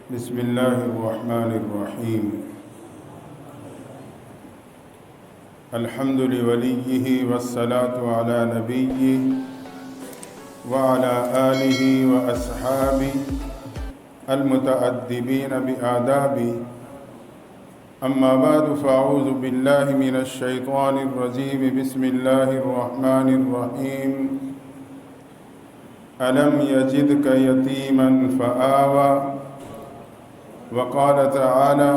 بسم الله الرحمن الرحيم. الحمد لوليه والصلاة على نبيه وعلى آله وأصحابه المتأدبين بآدابه. أما بعد فأعوذ بالله من الشيطان الرجيم. بسم الله الرحمن الرحيم. ألم يجدك يتيما فآوى. وقال تعالى: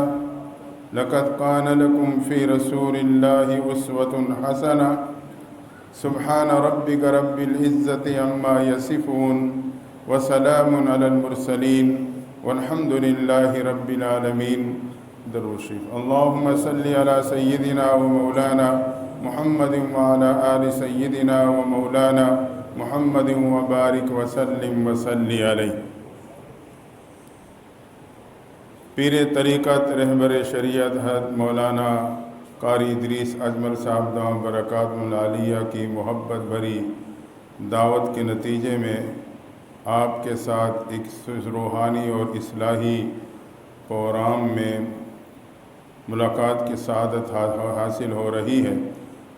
لقد كان لكم في رسول الله أسوة حسنة. سبحان ربك رب العزة عما يصفون وسلام على المرسلين والحمد لله رب العالمين. درود شریف. اللهم صل على سيدنا ومولانا محمد وعلى آل سيدنا ومولانا محمد وبارك وسلم وصلی علیہ. پیر طریقت رہبر شریعت حضرت مولانا قاری ادریس اجمل صاحب دامت برکاتہ العالیہ کی محبت بھری دعوت کے نتیجے میں آپ کے ساتھ ایک روحانی اور اصلاحی پروگرام میں ملاقات کی سعادت حاصل ہو رہی ہے.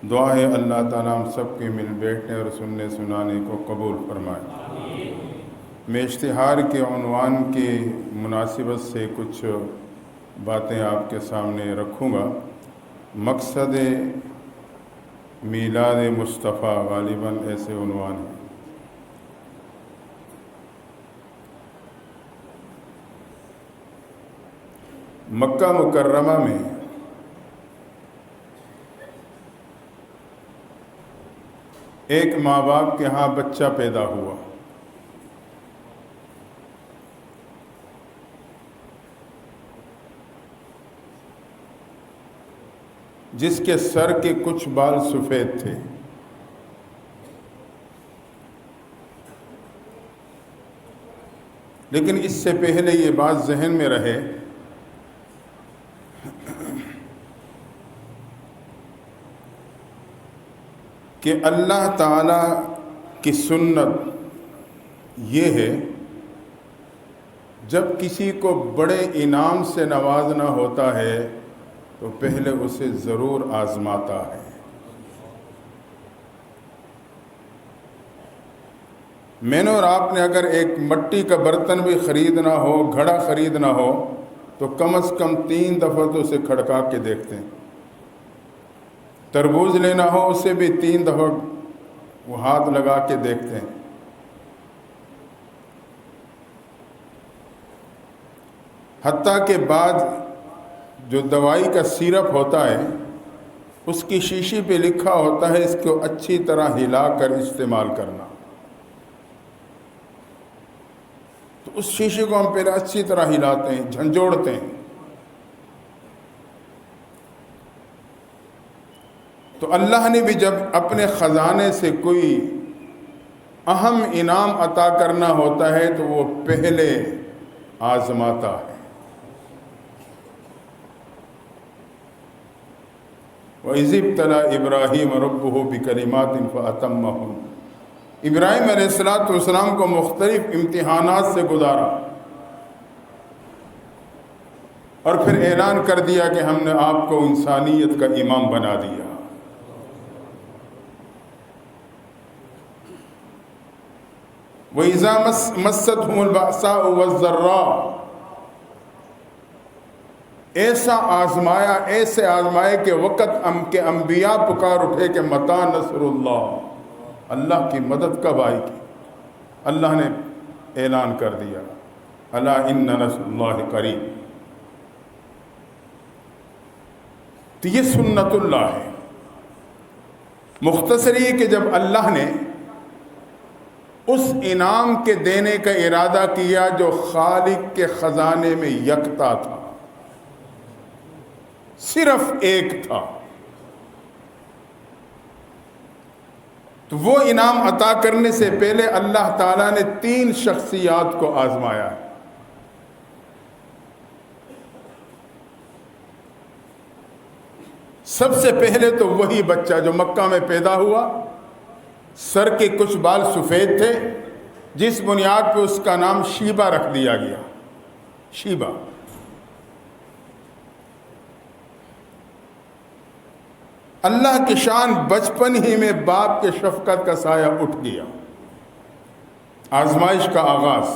دعا ہے اللہ تعالیٰ ہم سب کے مل بیٹھنے اور سننے سنانے کو قبول فرمائے. میں اشتہار کے عنوان کی مناسبت سے کچھ باتیں آپ کے سامنے رکھوں گا. مقصد میلاد مصطفیٰ غالباً ایسے عنوان ہے. مکہ مکرمہ میں ایک ماں باپ کے ہاں بچہ پیدا ہوا. جس کے سر کے کچھ بال سفید تھے. لیکن اس سے پہلے یہ بات ذہن میں رہے کہ اللہ تعالیٰ کی سنت یہ ہے جب کسی کو بڑے انعام سے نوازنا ہوتا ہے تو پہلے اسے ضرور آزماتا ہے. میں نے اور آپ نے اگر ایک مٹی کا برتن بھی خریدنا ہو، گھڑا خریدنا ہو، تو کم از کم 3 دفعہ تو اسے کھڑکا کے دیکھتے ہیں. تربوز لینا ہو اسے بھی 3 دفعہ وہ ہاتھ لگا کے دیکھتے ہیں. حتیٰ کہ بعد جو دوائی کا سیرپ ہوتا ہے اس کی شیشی پہ لکھا ہوتا ہے اس کو اچھی طرح ہلا کر استعمال کرنا. تو اس شیشے کو ہم پہلے اچھی طرح ہلاتے ہیں، جھنجھوڑتے ہیں. تو اللہ نے بھی جب اپنے خزانے سے کوئی اہم انعام عطا کرنا ہوتا ہے تو وہ پہلے آزماتا ہے. وَإِذِ ابْتَلَىٰ إِبْرَاهِيمَ رَبُّهُ بِكَلِمَاتٍ فَأَتَمَّهُنَّ. ابراہیم علیہ السلام کو مختلف امتحانات سے گزارا اور پھر اعلان کر دیا کہ ہم نے آپ کو انسانیت کا امام بنا دیا. وَإِذَا مَسَّتْهُمُ الْبَأْسَاءُ وَالضَّرَّاءُ. ایسے آزمائے کہ وقت کے انبیاء پکار اٹھے کہ متی نصر اللہ، اللہ کی مدد کب آئے گی. اللہ نے اعلان کر دیا الا ان نصر اللہ قریب. تو یہ سنت اللہ ہے. مختصر یہ کہ جب اللہ نے اس انعام کے دینے کا ارادہ کیا جو خالق کے خزانے میں یکتا تھا، صرف ایک تھا، تو وہ انعام عطا کرنے سے پہلے اللہ تعالیٰ نے 3 شخصیات کو آزمایا ہے. سب سے پہلے تو وہی بچہ جو مکہ میں پیدا ہوا، سر کے کچھ بال سفید تھے، جس بنیاد پہ اس کا نام شیبہ رکھ دیا گیا. شیبہ. اللہ کی شان بچپن ہی میں باپ کے شفقت کا سایہ اٹھ گیا. آزمائش کا آغاز.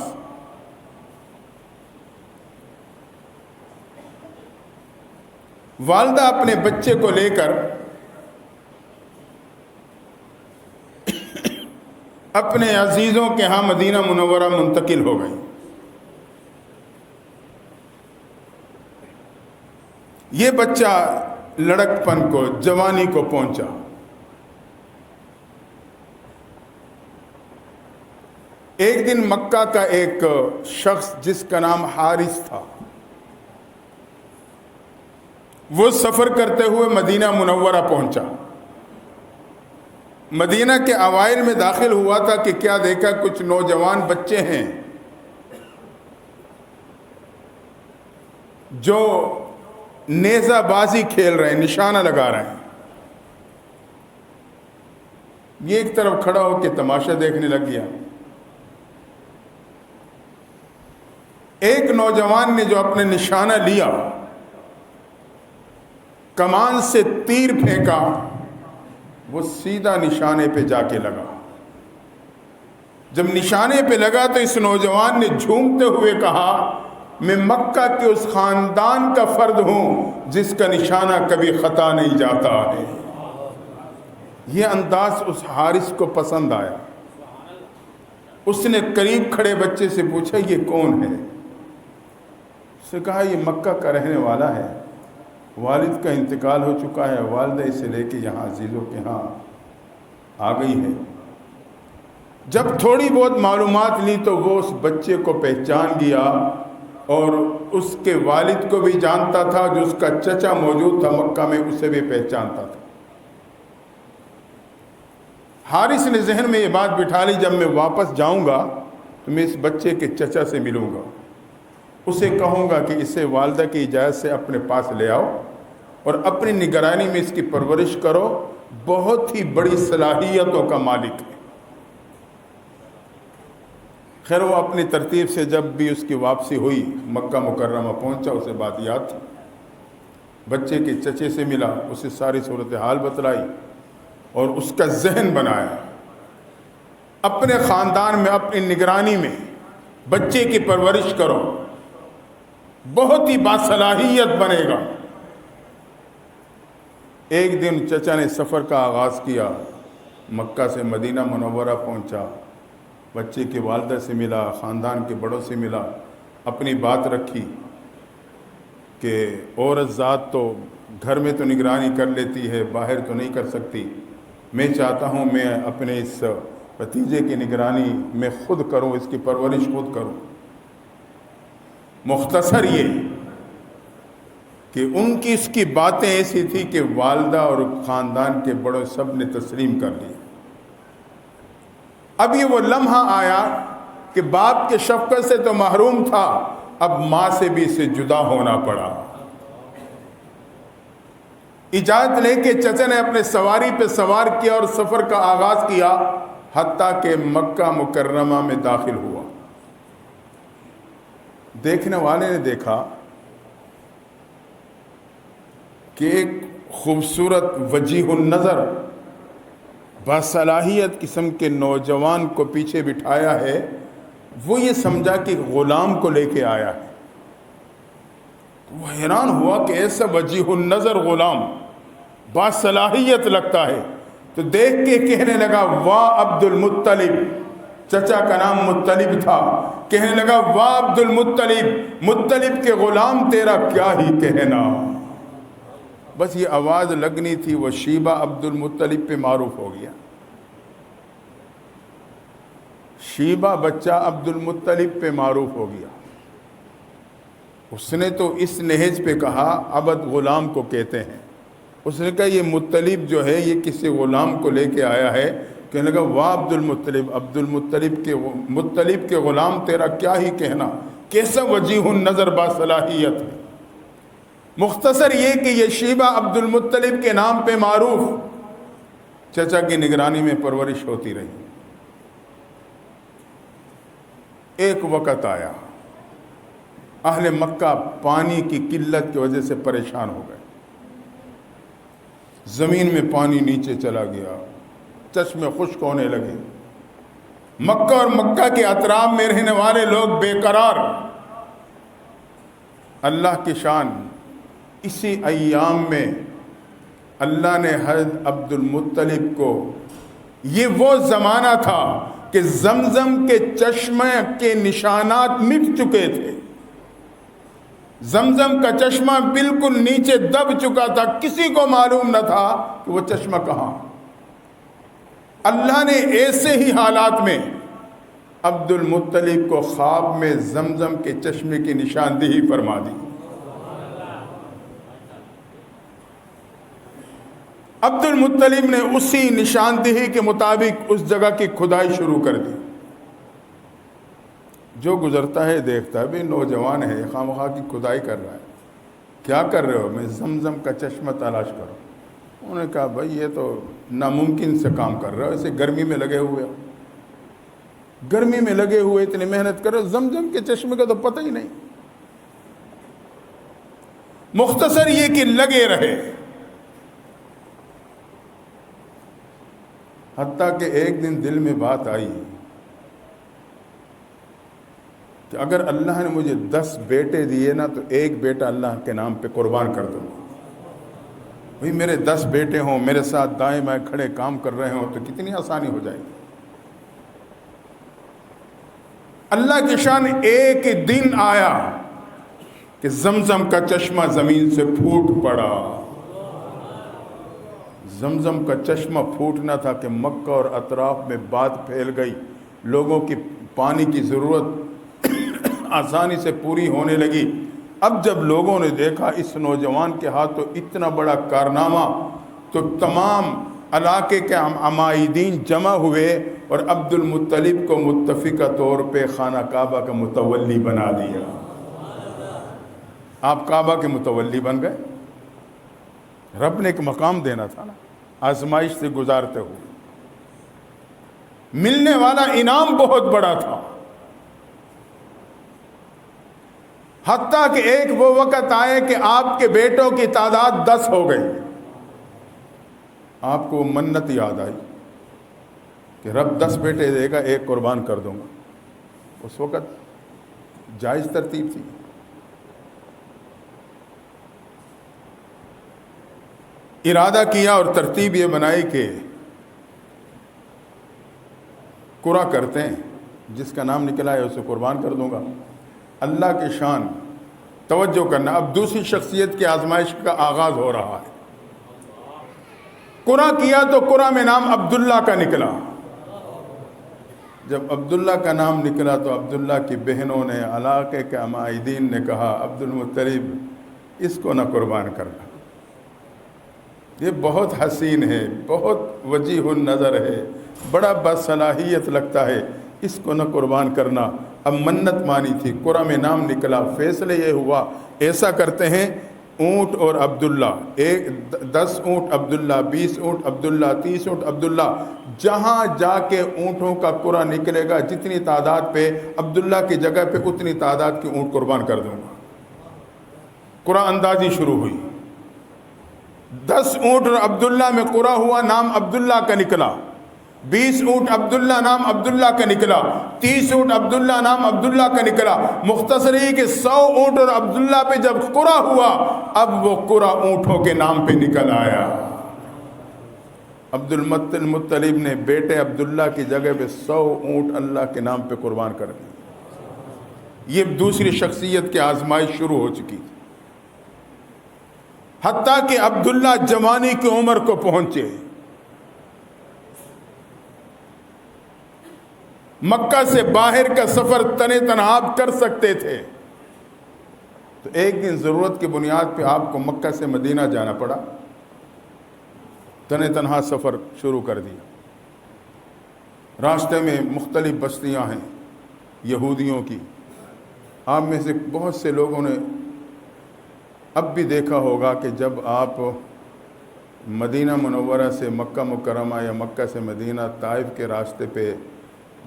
والدہ اپنے بچے کو لے کر اپنے عزیزوں کے ہاں مدینہ منورہ منتقل ہو گئی. یہ بچہ لڑکپن کو، جوانی کو پہنچا. ایک دن مکہ کا ایک شخص جس کا نام حارث تھا، وہ سفر کرتے ہوئے مدینہ منورہ پہنچا. مدینہ کے اوائل میں داخل ہوا تھا کہ کیا دیکھا کچھ نوجوان بچے ہیں جو نیزہ بازی کھیل رہے ہیں، نشانہ لگا رہے ہیں. یہ ایک طرف کھڑا ہو کے تماشا دیکھنے لگ گیا. ایک نوجوان نے جو اپنے نشانہ لیا، کمان سے تیر پھینکا، وہ سیدھا نشانے پہ جا کے لگا. جب نشانے پہ لگا تو اس نوجوان نے جھومتے ہوئے کہا، میں مکہ کے اس خاندان کا فرد ہوں جس کا نشانہ کبھی خطا نہیں جاتا ہے. یہ انداز اس حارث کو پسند آیا. اس نے قریب کھڑے بچے سے پوچھا، یہ کون ہے؟ اس نے کہا، یہ مکہ کا رہنے والا ہے، والد کا انتقال ہو چکا ہے، والدہ اسے لے کے یہاں عزیزوں کے ہاں آ گئی ہے. جب تھوڑی بہت معلومات لی تو وہ اس بچے کو پہچان گیا اور اس کے والد کو بھی جانتا تھا. جو اس کا چچا موجود تھا مکہ میں، اسے بھی پہچانتا تھا. حارث نے ذہن میں یہ بات بٹھا لی، جب میں واپس جاؤں گا تو میں اس بچے کے چچا سے ملوں گا، اسے کہوں گا کہ اسے والدہ کی اجازت سے اپنے پاس لے آؤ اور اپنی نگرانی میں اس کی پرورش کرو. بہت ہی بڑی صلاحیتوں کا مالک ہے. خیر وہ اپنی ترتیب سے جب بھی اس کی واپسی ہوئی، مکہ مکرمہ پہنچا، اسے بات یاد تھی. بچے کے چچے سے ملا، اسے ساری صورتحال بتلائی اور اس کا ذہن بنایا. اپنے خاندان میں، اپنی نگرانی میں بچے کی پرورش کرو، بہت ہی باصلاحیت بنے گا. ایک دن چچا نے سفر کا آغاز کیا، مکہ سے مدینہ منورہ پہنچا، بچے کی والدہ سے ملا، خاندان کے بڑوں سے ملا، اپنی بات رکھی کہ عورت ذات تو گھر میں تو نگرانی کر لیتی ہے، باہر تو نہیں کر سکتی. میں چاہتا ہوں میں اپنے اس بھتیجے کی نگرانی میں خود کروں، اس کی پرورش خود کروں. مختصر یہ کہ ان کی اس کی باتیں ایسی تھی کہ والدہ اور خاندان کے بڑوں سب نے تسلیم کر لی. اب یہ وہ لمحہ آیا کہ باپ کے شفقت سے تو محروم تھا، اب ماں سے بھی اسے جدا ہونا پڑا. اجازت لے کے چچا نے اپنے سواری پہ سوار کیا اور سفر کا آغاز کیا، حتیٰ کہ مکہ مکرمہ میں داخل ہوا. دیکھنے والے نے دیکھا کہ ایک خوبصورت وجیح النظر باصلاحیت قسم کے نوجوان کو پیچھے بٹھایا ہے. وہ یہ سمجھا کہ غلام کو لے کے آیا ہے. وہ حیران ہوا کہ ایسا وجیح النظر غلام باصلاحیت لگتا ہے. تو دیکھ کے کہنے لگا، واہ عبد المطلب. چچا کا نام مطلب تھا. کہنے لگا، واہ عبد المطلب، مطلب کے غلام تیرا کیا ہی کہنا. بس یہ آواز لگنی تھی، وہ شیبہ عبد المطلب پہ معروف ہو گیا. شیبہ بچہ عبد المطلب پہ معروف ہو گیا. اس نے تو اس لہج پہ کہا، عبد غلام کو کہتے ہیں. اس نے کہا یہ مطلب جو ہے یہ کسی غلام کو لے کے آیا ہے. کہنے لگا، واہ عبد المطلب، عبد المطلب کے غلام تیرا کیا ہی کہنا. کیسا وجیح النظر باصلاحیت ہے. مختصر یہ کہ یہ شیبہ عبد المطلب کے نام پہ معروف چچا کی نگرانی میں پرورش ہوتی رہی. ایک وقت آیا اہل مکہ پانی کی قلت کی وجہ سے پریشان ہو گئے، زمین میں پانی نیچے چلا گیا، چشمے خشک ہونے لگے، مکہ اور مکہ کے اطراف میں رہنے والے لوگ بے قرار۔ اللہ کی شان، اسی ایام میں اللہ نے حضرت عبد المطلب کو، یہ وہ زمانہ تھا کہ زمزم کے چشمے کے نشانات مٹ چکے تھے، زمزم کا چشمہ بالکل نیچے دب چکا تھا، کسی کو معلوم نہ تھا کہ وہ چشمہ کہاں۔ اللہ نے ایسے ہی حالات میں عبد المطلب کو خواب میں زمزم کے چشمے کی نشاندہی فرما دی۔ عبد المطلب نے اسی نشاندہی کے مطابق اس جگہ کی کھدائی شروع کر دی۔ جو گزرتا ہے دیکھتا ہے، بھی نوجوان ہے، خواہ مخواہ کی کھدائی کر رہا ہے، کیا کر رہے ہو؟ میں زمزم کا چشمہ تلاش کروں۔ انہوں نے کہا بھائی یہ تو ناممکن سے کام کر رہے ہو، اسے گرمی میں لگے ہوئے ہو، گرمی میں لگے ہوئے اتنی محنت کرو، زمزم کے چشمے کا تو پتہ ہی نہیں۔ مختصر یہ کہ لگے رہے، حتیٰ کہ ایک دن دل میں بات آئی کہ اگر اللہ نے مجھے 10 بیٹے دیے نا تو ایک بیٹا اللہ کے نام پہ قربان کر دوں گا۔ بھئی میرے 10 بیٹے ہوں، میرے ساتھ دائیں بائیں کھڑے کام کر رہے ہوں تو کتنی آسانی ہو جائے گی۔ اللہ کی شان، ایک دن آیا کہ زمزم کا چشمہ زمین سے پھوٹ پڑا۔ زمزم کا چشمہ پھوٹنا تھا کہ مکہ اور اطراف میں بات پھیل گئی، لوگوں کی پانی کی ضرورت آسانی سے پوری ہونے لگی۔ اب جب لوگوں نے دیکھا اس نوجوان کے ہاتھ تو اتنا بڑا کارنامہ، تو تمام علاقے کے عمائدین جمع ہوئے اور عبد المطلب کو متفقہ طور پہ خانہ کعبہ کا متولی بنا دیا۔ آپ کعبہ کے متولی بن گئے۔ رب نے ایک مقام دینا تھا نا، آزمائش سے گزارتے ہوئے ملنے والا انعام بہت بڑا تھا۔ حتیٰ کہ ایک وہ وقت آئے کہ آپ کے بیٹوں کی تعداد 10 ہو گئی۔ آپ کو منت یاد آئی کہ رب 10 بیٹے دے گا، ایک قربان کر دوں گا۔ اس وقت جائز ترتیب تھی۔ ارادہ کیا اور ترتیب یہ بنائی کہ قرعہ کرتے ہیں، جس کا نام نکلا ہے اسے قربان کر دوں گا۔ اللہ کی شان، توجہ کرنا، اب دوسری شخصیت کی آزمائش کا آغاز ہو رہا ہے۔ قرعہ کیا تو قرعہ میں نام عبداللہ کا نکلا۔ جب عبداللہ کا نام نکلا تو عبداللہ کی بہنوں نے، علاقے کے عمائدین نے کہا عبد المطلب اس کو نہ قربان کرنا، یہ بہت حسین ہے، بہت وجیح النظر ہے، بڑا باصلاحیت لگتا ہے، اس کو نہ قربان کرنا۔ اب منت مانی تھی، قرعہ میں نام نکلا، فیصلے یہ ہوا ایسا کرتے ہیں، اونٹ اور عبداللہ، 10 اونٹ عبداللہ، 20 اونٹ عبداللہ، 30 اونٹ عبداللہ، جہاں جا کے اونٹوں کا قرعہ نکلے گا جتنی تعداد پہ عبداللہ کی جگہ پہ اتنی تعداد کی اونٹ قربان کر دوں گا۔ قرعہ اندازی شروع ہوئی، 10 اونٹ اور عبداللہ میں قرعہ ہوا، نام عبداللہ کا نکلا، 20 اونٹ عبداللہ نام عبداللہ کا نکلا، 30 اونٹ عبداللہ نام عبداللہ کا نکلا۔ مختصر یہ کہ 100 اونٹ اور عبداللہ پہ جب قرعہ ہوا، اب وہ قرعہ اونٹوں کے نام پہ نکل آیا۔ عبد المطلب نے بیٹے عبداللہ کی جگہ پہ 100 اونٹ اللہ کے نام پہ قربان کر دی۔ یہ دوسری شخصیت کی آزمائش شروع ہو چکی، حتیٰ کہ عبداللہ جوانی کی عمر کو پہنچے، مکہ سے باہر کا سفر تنے تنہا آپ کر سکتے تھے، تو ایک دن ضرورت کی بنیاد پہ آپ کو مکہ سے مدینہ جانا پڑا، تنے تنہا سفر شروع کر دیا۔ راستے میں مختلف بستیاں ہیں یہودیوں کی، آپ میں سے بہت سے لوگوں نے اب بھی دیکھا ہوگا کہ جب آپ مدینہ منورہ سے مکہ مکرمہ یا مکہ سے مدینہ طائف کے راستے پہ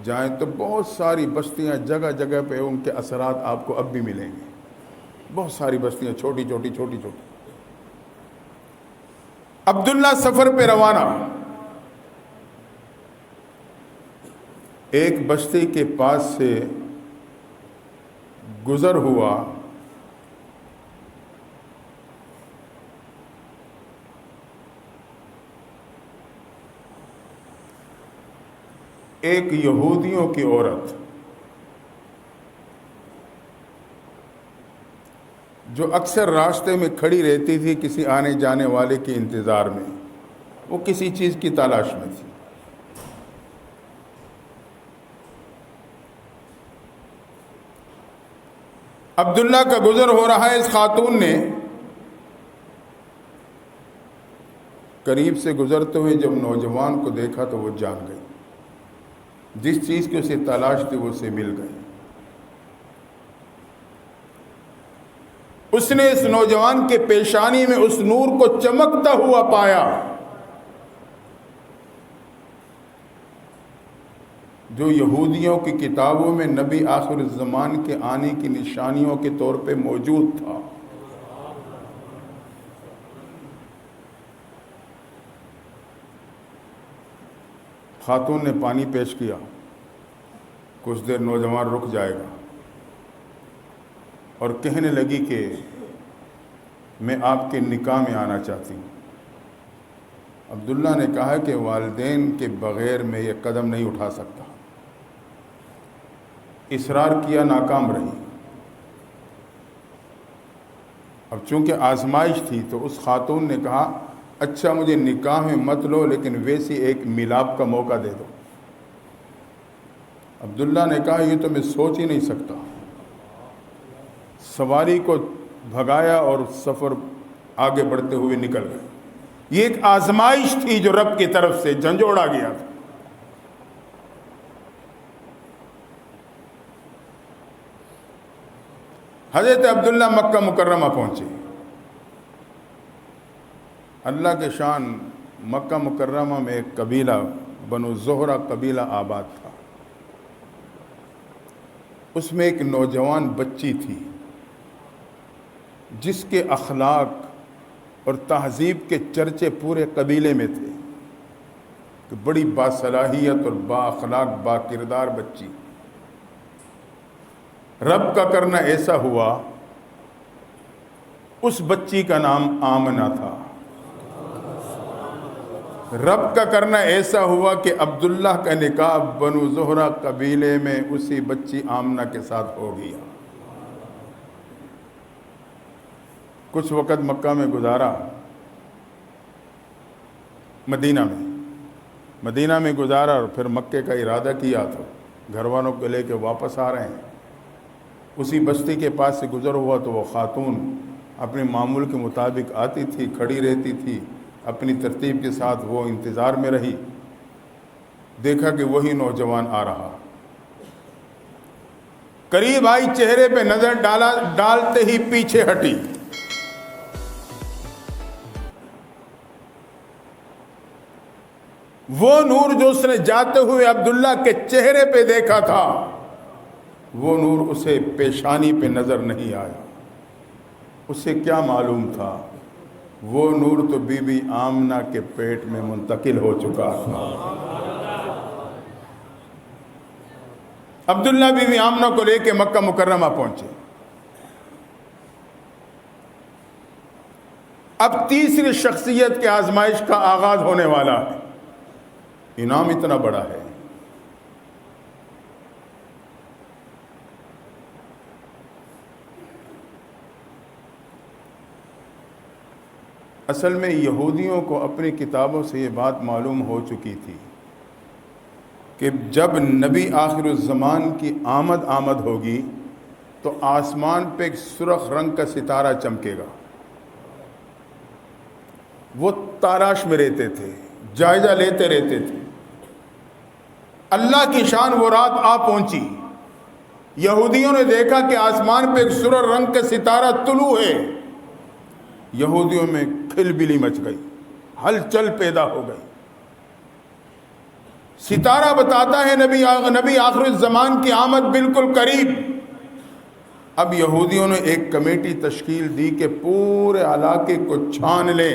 جائیں تو بہت ساری بستیاں جگہ جگہ پہ ان کے اثرات آپ کو اب بھی ملیں گے۔ بہت ساری بستیاں چھوٹی چھوٹی چھوٹی چھوٹی. عبداللہ سفر پہ روانہ. ایک بستی کے پاس سے گزر ہوا. ایک یہودیوں کی عورت جو اکثر راستے میں کھڑی رہتی تھی کسی آنے جانے والے کے انتظار میں، وہ کسی چیز کی تلاش میں تھی. عبداللہ کا گزر ہو رہا ہے. اس خاتون نے قریب سے گزرتے ہوئے جب نوجوان کو دیکھا تو وہ جان گئی. جس چیز کی اسے تلاش تھی وہ اسے مل گئی. اس نے اس نوجوان کے پیشانی میں اس نور کو چمکتا ہوا پایا جو یہودیوں کی کتابوں میں نبی آخر الزمان کے آنے کی نشانیوں کے طور پہ موجود تھا. خاتون نے پانی پیش کیا. کچھ دیر نوجوان رک جائے گا اور کہنے لگی کہ میں آپ کے نکاح میں آنا چاہتی ہوں. عبداللہ نے کہا کہ والدین کے بغیر میں یہ قدم نہیں اٹھا سکتا. اصرار کیا، ناکام رہی. اب چونکہ آزمائش تھی تو اس خاتون نے کہا اچھا مجھے نکاح میں مت لو لیکن ویسی ایک ملاپ کا موقع دے دو. عبداللہ نے کہا یہ تو میں سوچ ہی نہیں سکتا. سواری کو بھگایا اور سفر آگے بڑھتے ہوئے نکل گئے. یہ ایک آزمائش تھی جو رب کی طرف سے جھنجھوڑا گیا تھا. حضرت عبداللہ مکہ مکرمہ پہنچے. اللہ کے شان مکہ مکرمہ میں ایک قبیلہ بنو زہرہ قبیلہ آباد تھا. اس میں ایک نوجوان بچی تھی جس کے اخلاق اور تہذیب کے چرچے پورے قبیلے میں تھے کہ بڑی باصلاحیت اور با اخلاق با کردار بچی. رب کا کرنا ایسا ہوا اس بچی کا نام آمنہ تھا. رب کا کرنا ایسا ہوا کہ عبداللہ کا نکاح بنو زہرہ قبیلے میں اسی بچی آمنہ کے ساتھ ہو گیا. کچھ وقت مکہ میں گزارا. مدینہ میں گزارا اور پھر مکے کا ارادہ کیا تو گھر والوں کو لے کے واپس آ رہے ہیں. اسی بستی کے پاس سے گزر ہوا تو وہ خاتون اپنے معمول کے مطابق آتی تھی، کھڑی رہتی تھی، اپنی ترتیب کے ساتھ وہ انتظار میں رہی. دیکھا کہ وہی نوجوان آ رہا. قریب آئی، چہرے پہ نظر ڈالتے ہی پیچھے ہٹی. وہ نور جو اس نے جاتے ہوئے عبداللہ کے چہرے پہ دیکھا تھا وہ نور اسے پیشانی پہ نظر نہیں آیا. اسے کیا معلوم تھا وہ نور تو بی بی آمنہ کے پیٹ میں منتقل ہو چکا تھا. عبداللہ بی بی آمنہ کو لے کے مکہ مکرمہ پہنچے. اب تیسری شخصیت کے آزمائش کا آغاز ہونے والا ہے. انعام اتنا بڑا ہے. اصل میں یہودیوں کو اپنی کتابوں سے یہ بات معلوم ہو چکی تھی کہ جب نبی آخر الزمان کی آمد ہوگی تو آسمان پہ ایک سرخ رنگ کا ستارہ چمکے گا. وہ تاراش میں رہتے تھے، جائزہ لیتے رہتے تھے. اللہ کی شان وہ رات آ پہنچی. یہودیوں نے دیکھا کہ آسمان پہ ایک سرخ رنگ کا ستارہ طلوع ہے. یہودیوں میں کھلبلی مچ گئی، ہلچل پیدا ہو گئی. ستارہ بتاتا ہے نبی آخر الزمان کی آمد بالکل قریب. اب یہودیوں نے ایک کمیٹی تشکیل دی کہ پورے علاقے کو چھان لیں،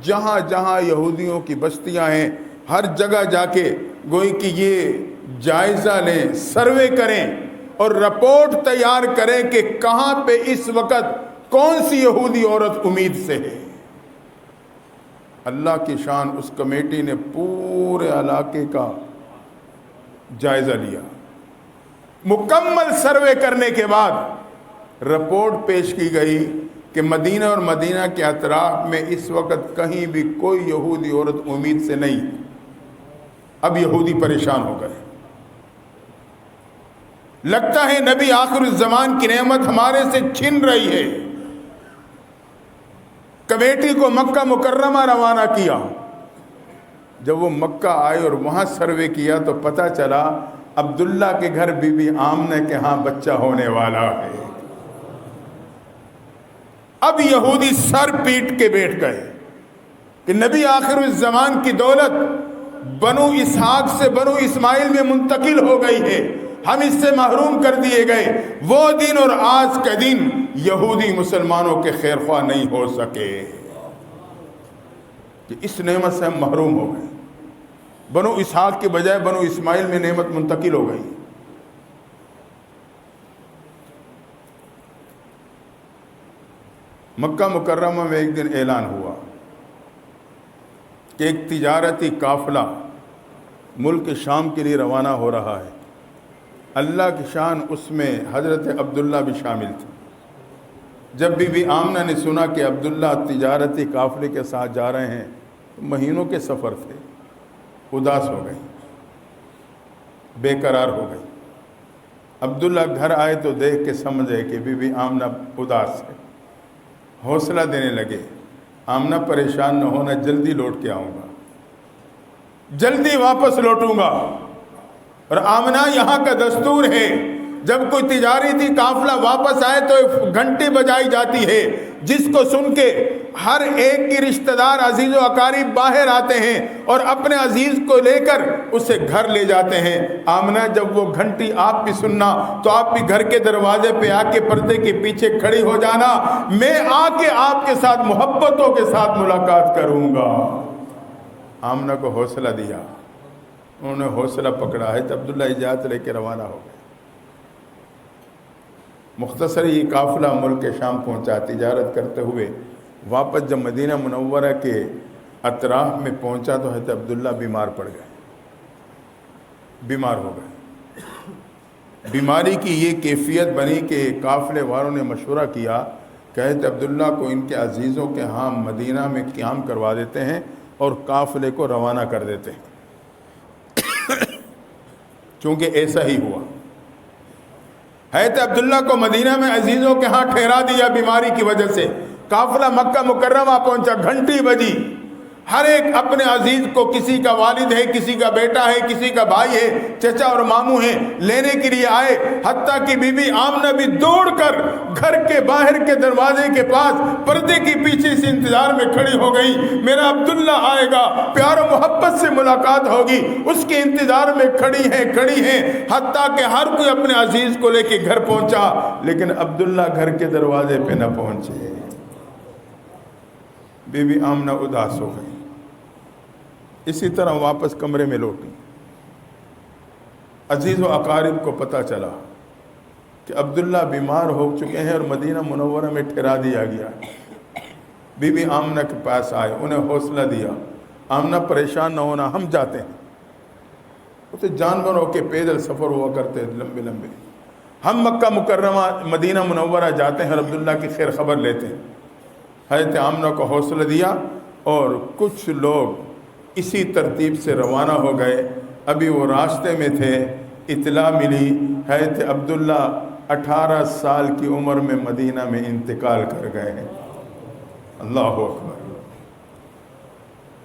جہاں جہاں یہودیوں کی بستیاں ہیں ہر جگہ جا کے گوئی کہ یہ جائزہ لیں، سروے کریں اور رپورٹ تیار کریں کہ کہاں پہ اس وقت کون سی یہودی عورت امید سے ہے۔ اللہ کی شان، اس کمیٹی نے پورے علاقے کا جائزہ لیا۔ مکمل سروے کرنے کے بعد رپورٹ پیش کی گئی کہ مدینہ اور مدینہ کے اطراف میں اس وقت کہیں بھی کوئی یہودی عورت امید سے نہیں۔ اب یہودی پریشان ہو گئے، لگتا ہے نبی آخر الزمان کی نعمت ہمارے سے چھن رہی ہے۔ کمیٹی کو مکہ مکرمہ روانہ کیا۔ جب وہ مکہ آئے اور وہاں سروے کیا تو پتہ چلا عبداللہ کے گھر بی بی آمنہ کے ہاں بچہ ہونے والا ہے۔ اب یہودی سر پیٹ کے بیٹھ گئے کہ نبی آخر الزمان کی دولت بنو اسحاق سے بنو اسماعیل میں منتقل ہو گئی ہے، ہم اس سے محروم کر دیے گئے۔ وہ دن اور آج کا دن یہودی مسلمانوں کے خیر خواہ نہیں ہو سکے کہ اس نعمت سے ہم محروم ہو گئے۔ بنو اسحاق کے بجائے بنو اسماعیل میں نعمت منتقل ہو گئی۔ مکہ مکرمہ میں ایک دن اعلان ہوا کہ ایک تجارتی قافلہ ملک شام کے لیے روانہ ہو رہا ہے۔ اللہ کی شان، اس میں حضرت عبداللہ بھی شامل تھے۔ جب بی بی آمنہ نے سنا کہ عبداللہ تجارتی قافلے کے ساتھ جا رہے ہیں، مہینوں کے سفر تھے، اداس ہو گئی، بے قرار ہو گئی۔ عبداللہ گھر آئے تو دیکھ کے سمجھے کہ بی بی آمنہ اداس ہے، حوصلہ دینے لگے، آمنہ پریشان نہ ہونا، جلدی لوٹ کے آؤں گا، جلدی واپس لوٹوں گا۔ اور آمنہ یہاں کا دستور ہے، جب کوئی تجارتی قافلہ واپس آئے تو گھنٹی بجائی جاتی ہے، جس کو سن کے ہر ایک کی رشتہ دار عزیز و اقارب باہر آتے ہیں اور اپنے عزیز کو لے کر اسے گھر لے جاتے ہیں۔ آمنہ جب وہ گھنٹی آپ بھی سننا تو آپ بھی گھر کے دروازے پہ آ کے پردے کے پیچھے کھڑی ہو جانا، میں آ کے آپ کے ساتھ محبتوں کے ساتھ ملاقات کروں گا۔ آمنہ کو حوصلہ دیا، انہوں نے حوصلہ پکڑا ہے تو عبداللہ اجازت لے کے روانہ ہو گئے۔ مختصر یہ قافلہ ملک شام پہنچا، تجارت کرتے ہوئے واپس جب مدینہ منورہ کے اطراف میں پہنچا تو حضرت عبداللہ بیمار پڑ گئے، بیمار ہو گئے۔ بیماری کی یہ کیفیت بنی کہ قافلے والوں نے مشورہ کیا کہ حضرت عبداللہ کو ان کے عزیزوں کے ہاں مدینہ میں قیام کروا دیتے ہیں اور قافلے کو روانہ کر دیتے ہیں۔ چونکہ ایسا ہی ہوا، حضرت عبداللہ کو مدینہ میں عزیزوں کے ہاں ٹھہرا دیا بیماری کی وجہ سے۔ قافلہ مکہ مکرمہ پہنچا، گھنٹی بجی، ہر ایک اپنے عزیز کو، کسی کا والد ہے، کسی کا بیٹا ہے، کسی کا بھائی ہے، چچا اور ماموں ہیں، لینے کے لیے آئے۔ حتیٰ کہ بی بی آمنہ بھی دوڑ کر گھر کے باہر کے دروازے کے پاس پردے کے پیچھے سے انتظار میں کھڑی ہو گئی، میرا عبداللہ آئے گا، پیار و محبت سے ملاقات ہوگی، اس کے انتظار میں کھڑی ہیں۔ حتیٰ کہ ہر کوئی اپنے عزیز کو لے کے گھر پہنچا، لیکن عبداللہ گھر کے دروازے پہ نہ پہنچے۔ بی بی آمنہ اداس ہو گئی، اسی طرح واپس کمرے میں لوٹی۔ عزیز و اقارب کو پتہ چلا کہ عبداللہ بیمار ہو چکے ہیں اور مدینہ منورہ میں ٹھہرا دیا گیا۔ بی بی آمنہ کے پاس آئے، انہیں حوصلہ دیا، آمنہ پریشان نہ ہونا، ہم جاتے ہیں۔ اسے جانوروں کے پیدل سفر ہوا کرتے لمبے لمبے، ہم مکہ مکرمہ مدینہ منورہ جاتے ہیں اور عبداللہ کی خیر خبر لیتے ہیں۔ حضرت آمنہ کو حوصلہ دیا اور کچھ لوگ اسی ترتیب سے روانہ ہو گئے۔ ابھی وہ راستے میں تھے، اطلاع ملی حضرت عبداللہ 18 سال کی عمر میں مدینہ میں انتقال کر گئے ہیں۔ اللہ اکبر!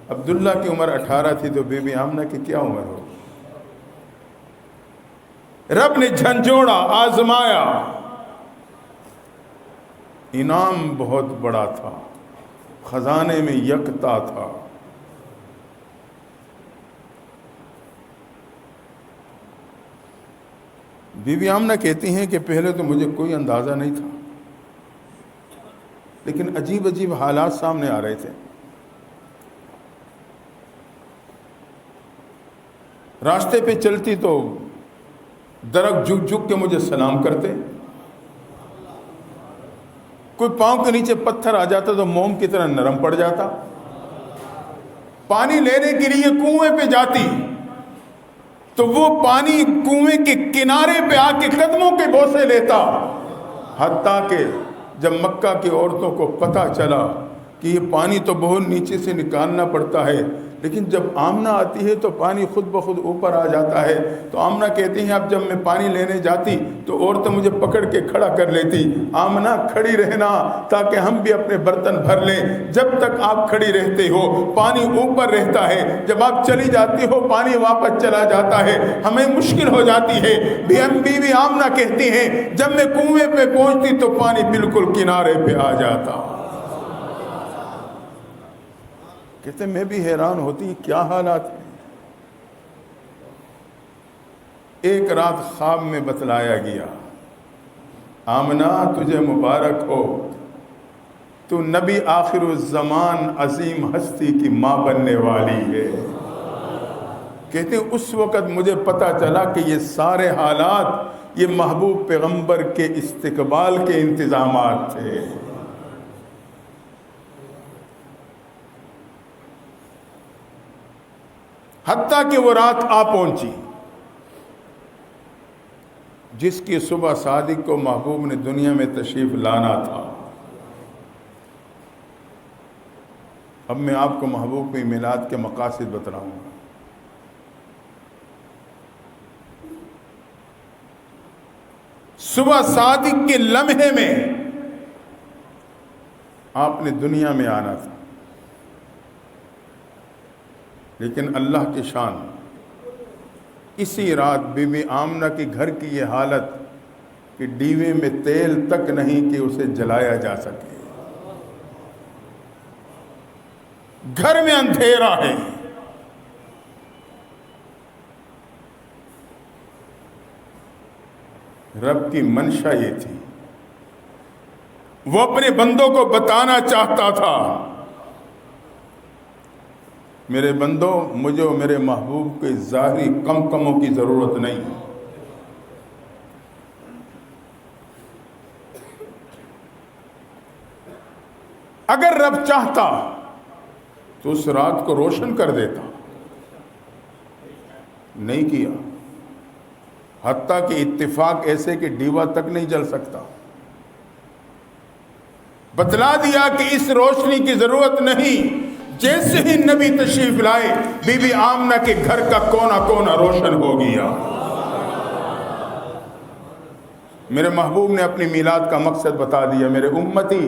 عبداللہ کی عمر 18 تھی تو بی بی آمنہ کی کیا عمر ہو؟ رب نے جھنجھوڑا، آزمایا، انعام بہت بڑا تھا، خزانے میں یکتا تھا۔ بی بی آمنہ کہتی ہیں کہ پہلے تو مجھے کوئی اندازہ نہیں تھا، لیکن عجیب عجیب حالات سامنے آ رہے تھے۔ راستے پہ چلتی تو درخت جھک جھک کے مجھے سلام کرتے، کوئی پاؤں کے نیچے پتھر آ جاتا تو موم کی طرح نرم پڑ جاتا، پانی لینے کے لیے کنویں پہ جاتی تو وہ پانی کنویں کے کنارے پہ آ کے قدموں کے بوسے لیتا، حتیٰ کہ جب مکہ کی عورتوں کو پتہ چلا کہ یہ پانی تو بہت نیچے سے نکالنا پڑتا ہے، لیکن جب آمنہ آتی ہے تو پانی خود بخود اوپر آ جاتا ہے، تو آمنہ کہتی ہیں اب جب میں پانی لینے جاتی تو عورتیں مجھے پکڑ کے کھڑا کر لیتی، آمنہ کھڑی رہنا تاکہ ہم بھی اپنے برتن بھر لیں، جب تک آپ کھڑی رہتے ہو پانی اوپر رہتا ہے، جب آپ چلی جاتی ہو پانی واپس چلا جاتا ہے، ہمیں مشکل ہو جاتی ہے۔ بی بی آمنہ کہتی ہیں جب میں کنویں پہ پہنچتی تو پانی بالکل کنارے پہ آ جاتا۔ کہتے میں بھی حیران ہوتی کیا حالات ہیں۔ ایک رات خواب میں بتلایا گیا، آمنہ تجھے مبارک ہو، تو نبی آخر الزمان عظیم ہستی کی ماں بننے والی ہے۔ کہتے اس وقت مجھے پتا چلا کہ یہ سارے حالات یہ محبوب پیغمبر کے استقبال کے انتظامات تھے۔ حتیٰ کہ وہ رات آ پہنچی جس کی صبح صادق کو محبوب نے دنیا میں تشریف لانا تھا۔ اب میں آپ کو محبوب کی میلاد کے مقاصد بتلاؤں گا۔ صبح صادق کے لمحے میں آپ نے دنیا میں آنا تھا، لیکن اللہ کی شان، اسی رات بی بی آمنہ کے گھر کی یہ حالت کہ ڈیوے میں تیل تک نہیں کہ اسے جلایا جا سکے، گھر میں اندھیرا ہے، رب کی منشا یہ تھی، وہ اپنے بندوں کو بتانا چاہتا تھا میرے بندوں مجھے اور میرے محبوب کے ظاہری کموں کی ضرورت نہیں۔ اگر رب چاہتا تو اس رات کو روشن کر دیتا، نہیں کیا، حتیٰ کہ اتفاق ایسے کہ ڈیوا تک نہیں جل سکتا، بتلا دیا کہ اس روشنی کی ضرورت نہیں۔ جیسے ہی نبی تشریف لائے بی بی آمنہ کے گھر کا کونا کونا روشن ہو گیا۔ میرے محبوب نے اپنی میلاد کا مقصد بتا دیا، میرے امتی